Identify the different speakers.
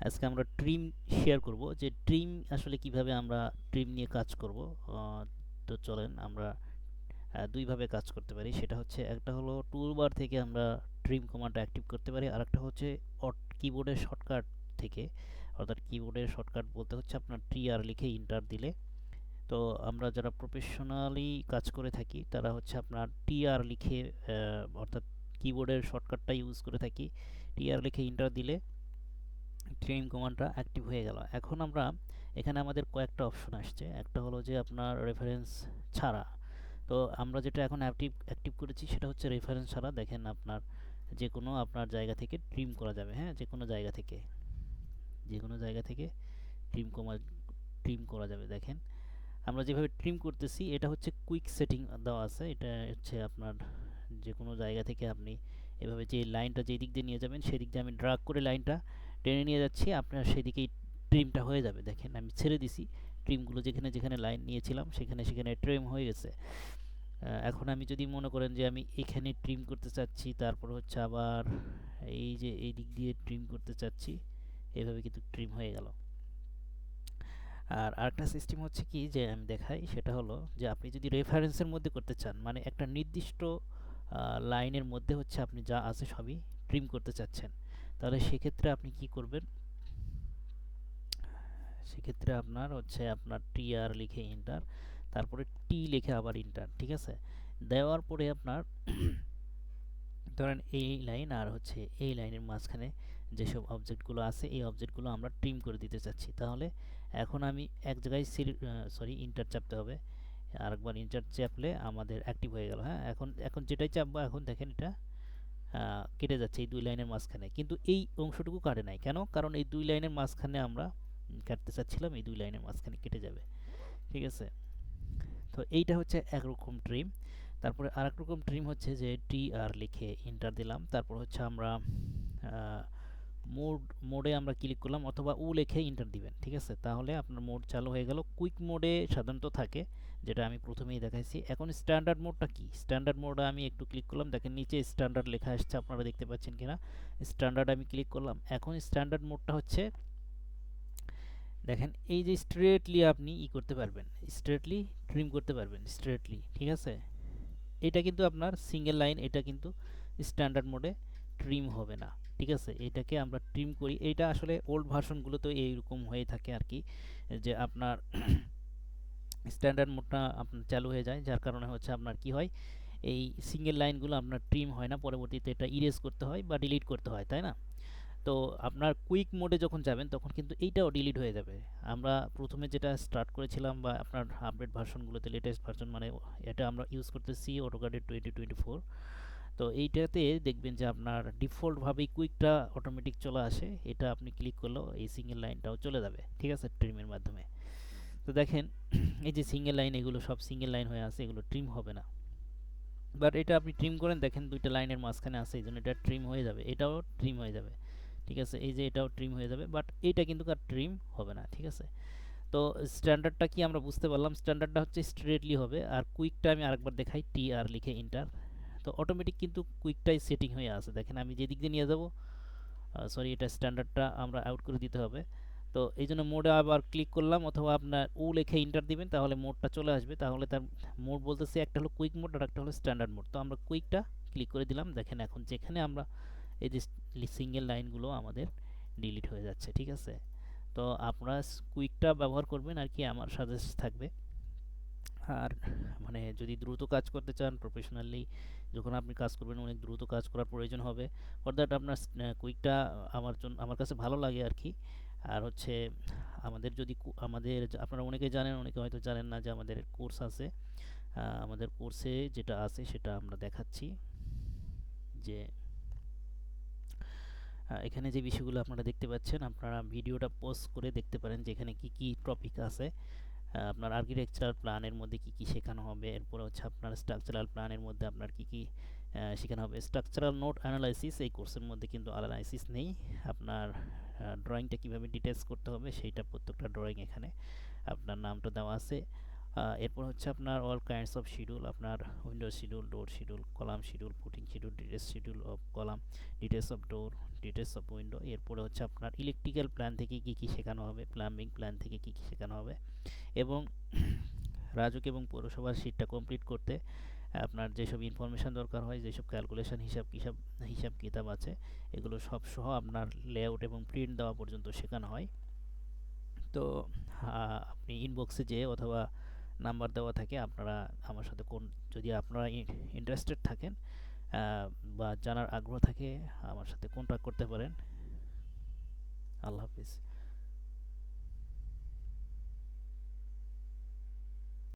Speaker 1: আজকে আমরা trim share করব যে ট্রিম আসলে কিভাবে আমরা ট্রিম নিয়ে কাজ করব। আহ, তো চলেন আমরা দুইভাবে কাজ করতে পারি। সেটা হচ্ছে একটা হলো টুলবার থেকে আমরা ট্রিম কমান্ডটা অ্যাক্টিভ করতে পারি, আর একটা হচ্ছে কিবোর্ডের শর্টকাট থেকে। অর্থাৎ কিবোর্ডের শর্টকাট বলতে হচ্ছে আপনার টি আর লিখে ইন্টার দিলে। তো আমরা যারা প্রফেশনালি কাজ করে থাকি তারা হচ্ছে আপনার টি আর লিখে অর্থাৎ কিবোর্ডের শর্টকাটটা ইউজ করে থাকি। টি আর লিখে ইন্টার দিলে ট্রিম কমান্ডটা অ্যাক্টিভ হয়ে গেল। এখন আমরা এখানে আমাদের কয়েকটা অপশন আসছে। একটা হলো যে আপনার রেফারেন্স ছাড়া। তো আমরা যেটা এখন অ্যাক্টিভ অ্যাক্টিভ করেছি সেটা হচ্ছে রেফারেন্স ছাড়া। দেখেন আপনার যে কোনো আপনার জায়গা থেকে ট্রিম করা যাবে। হ্যাঁ, যে কোনো জায়গা থেকে, যে কোনো জায়গা থেকে ট্রিম কমা ট্রিম করা যাবে। দেখেন আমরা যেভাবে ট্রিম করতেছি এটা হচ্ছে কুইক সেটিং দেওয়া আছে। এটা হচ্ছে আপনার যে কোনো জায়গা থেকে আপনি এভাবে যে লাইনটা যে দিক দিয়ে নিয়ে যাবেন সেদিক দিয়ে আমি ড্রাগ করে লাইনটা টেনে নিয়ে যাচ্ছি, আপনার সেদিকেই ট্রিমটা হয়ে যাবে। দেখেন আমি ছেড়ে দিছি, ট্রিমগুলো যেখানে যেখানে লাইন নিয়েছিলাম সেখানে সেখানে ট্রিম হয়ে গেছে। এখন আমি যদি মনে করেন যে আমি এখানে ট্রিম করতে চাচ্ছি, তারপর হচ্ছে আবার এই যে এই দিক দিয়ে ট্রিম করতে চাচ্ছি, এভাবে কিন্তু ট্রিম হয়ে গেল। আর আরেকটা সিস্টেম হচ্ছে কি যে আমি দেখাই, সেটা হলো যে আপনি যদি রেফারেন্সের মধ্যে করতে চান, মানে একটা নির্দিষ্ট লাইনের মধ্যে হচ্ছে আপনি যা আছে সবই ট্রিম করতে চাচ্ছেন, তাহলে সেক্ষেত্রে আপনি কি করবেন? সেক্ষেত্রে আপনার হচ্ছে আপনার টি আর লিখে ইন্টার, তারপরে টি লিখে আবার ইন্টার, ঠিক আছে? দেওয়ার পরে আপনার ধরেন এই লাইন আর হচ্ছে এই লাইনের মাঝখানে যেসব অবজেক্টগুলো আছে এই অবজেক্টগুলো আমরা ট্রিম করে দিতে চাচ্ছি। তাহলে এখন আমি এক জায়গায় ইন্টার চাপতে হবে। আরেকবার ইন্টার চাপলে আমাদের অ্যাক্টিভ হয়ে গেল। হ্যাঁ, এখন এখন যেটাই চাপবো এখন দেখেন এটা কেটে যাচ্ছে এই দুই লাইনের মাঝখানে, কিন্তু এই অংশটুকু কাটে নাই। কেন? কারণ এই দুই লাইনের মাঝখানে আমরা কাটতে চাচ্ছিলাম, এই দুই লাইনের মাঝখানে কেটে যাবে। ঠিক আছে? তো এইটা হচ্ছে একরকম ট্রিম। তারপরে আরেক রকম ট্রিম হচ্ছে যে টি আর লিখে এন্টার দিলাম, তারপর হচ্ছে আমরা মোড মোডে আমরা ক্লিক করলাম, অথবা উ লিখে এন্টার দিবেন। ঠিক আছে? তাহলে আপনার মোড চালু হয়ে গেল। কুইক মোডে সাধারণত থাকে, যেটা আমি প্রথমেই দেখাইছি। এখন স্ট্যান্ডার্ড মোডটা কি? স্ট্যান্ডার্ড মোডে আমি একটু ক্লিক করলাম, দেখেন নিচে স্ট্যান্ডার্ড লেখা আসছে, আপনারা দেখতে পাচ্ছেন কিনা? স্ট্যান্ডার্ড আমি ক্লিক করলাম। এখন স্ট্যান্ডার্ড মোডটা হচ্ছে দেখেন এই যে স্ট্রেটলি আপনি করতে পারবেন, স্ট্রেটলি ট্রিম করতে পারবেন স্ট্রেটলি। ঠিক আছে? এটা কিন্তু আপনার সিঙ্গেল লাইন, এটা কিন্তু স্ট্যান্ডার্ড মোডে ট্রিম হবে না। ঠিক আছে? এটাকে আমরা ট্রিম করি। এইটা আসলে ওল্ড ভার্সনগুলোতে এইরকম হয়ে থাকে আর কি, যে আপনার স্ট্যান্ডার্ড মোডটা আপনার চালু হয়ে যায়, যার কারণে হচ্ছে আপনার কি হয়, এই সিঙ্গেল লাইনগুলো আপনার ট্রিম হয় না, পরবর্তীতে এটা ইরেজ করতে হয় বা ডিলিট করতে হয়, তাই না? তো আপনার কুইক মোডে যখন যাবেন তখন কিন্তু এইটাও ডিলিট হয়ে যাবে। আমরা প্রথমে যেটা স্টার্ট করেছিলাম বা আপনার আপডেট ভার্সনগুলোতে লেটেস্ট ভার্সন, মানে এটা আমরা ইউজ করতেছি অটোক্যাডের 2024। তো এইটাতে দেখবেন যে আপনার ডিফল্টভাবেই কুইকটা অটোমেটিক চলে আসে। এটা আপনি ক্লিক করলেও এই সিঙ্গেল লাইনটাও চলে যাবে। ঠিক আছে? ট্রিমের মাধ্যমে। তো দেখেন এই যে সিঙ্গেল লাইন, এগুলো সব সিঙ্গেল লাইন হয়ে আছে, এগুলো ট্রিম হবে না। বাট এটা আপনি ট্রিম করেন, দেখেন দুইটা লাইনের মাঝখানে আছে, এই জন্য এটা ট্রিম হয়ে যাবে, এটাও ট্রিম হয়ে যাবে। ঠিক আছে? এই যে এটাও ট্রিম হয়ে যাবে, বাট এইটা কিন্তু আর ট্রিম হবে না। ঠিক আছে? তো স্ট্যান্ডার্ডটা কি আমরা বুঝতে পারলাম। স্ট্যান্ডার্ডটা হচ্ছে স্ট্রেটলি হবে, আর কুইকটা আমি আরেকবার দেখাই, টি আর লিখে ইন্টার। তো অটোমেটিক কিন্তু কুইকটাই সেটিং হয়ে আছে। দেখেন আমি যেদিক দিয়ে নিয়ে যাব, সরি, এটা স্ট্যান্ডার্ডটা আমরা আউট করে দিতে হবে। তো এই জন্য মোডে আবার ক্লিক করলাম, অথবা আপনার উ লিখে ইন্টার দিবেন, তাহলে মোডটা চলে আসবে। তাহলে তার মোড বলতেছে একটা হলো কুইক মোড আর একটা হলো স্ট্যান্ডার্ড মোড। তো আমরা কুইকটা ক্লিক করে দিলাম। দেখেন এখন যেখানে আমরা এই যে সিঙ্গেল লাইনগুলো আমাদের ডিলিট হয়ে যাচ্ছে। ঠিক আছে? তো আপনারা কুইকটা ব্যবহার করবেন আর কি, আমার সাজেস্ট থাকবে। আর মানে যদি দ্রুত কাজ করতে চান প্রফেশনালি, যখন আপনি কাজ করবেন অনেক দ্রুত কাজ করার প্রয়োজন হবে, ফর দ্যাট আপনার কুইকটা আমার কাছে ভালো লাগে আর কি। আর হচ্ছে আমাদের যদি আমাদের আপনারা অনেকে জানেন, অনেকে হয়তো জানেন না যে আমাদের কোর্স আছে। আমাদের কোর্সে যেটা আছে সেটা আমরা দেখাচ্ছি, যে এখানে যে বিষয়গুলো আপনারা দেখতে পাচ্ছেন, আপনারা ভিডিওটা পজ করে দেখতে পারেন যে এখানে কি কি টপিক আছে। আপনার আর্কিটেকচারাল প্ল্যানের মধ্যে কি কি শেখানো হবে, এরপরে হচ্ছে আপনার স্ট্রাকচারাল প্ল্যানের মধ্যে আপনার কি কি শেখানো হবে। স্ট্রাকচারাল নোট অ্যানালাইসিস এই কোর্সের মধ্যে কিন্তু অ্যানালাইসিস নেই। আপনার ড্রয়িংটা কীভাবে ডিটেলস করতে হবে সেইটা, প্রত্যেকটা ড্রয়িং এখানে আপনার নামটা দেওয়া আছে। এরপর হচ্ছে আপনার অল কাইন্ডস অফ শিডিউল, আপনার window schedule, door schedule, column schedule, footing schedule, details schedule of column, details of door, details of window. এরপরে হচ্ছে আপনার ইলেকট্রিক্যাল প্ল্যান থেকে কী কী শেখানো হবে, প্লাম্বিং প্ল্যান থেকে কী কী শেখানো হবে, এবং রাজুক এবং পৌরসভার শীটটা কমপ্লিট করতে আপনার যেসব ইনফরমেশান দরকার হয়, যেসব ক্যালকুলেশন হিসাব কিতাব আছে, এগুলো সব সহ আপনার লেআউট এবং প্রিন্ট দেওয়া পর্যন্ত শেখানো হয়। তো আপনি ইনবক্সে যেয়ে অথবা নাম্বার দেওয়া থাকে, আপনারা আমার সাথে যদি আপনারা ইন্টারেস্টেড থাকেন বা জানার আগ্রহ থাকে, আমার সাথে কন্ট্যাক্ট করতে পারেন। আল্লাহ হাফিজ।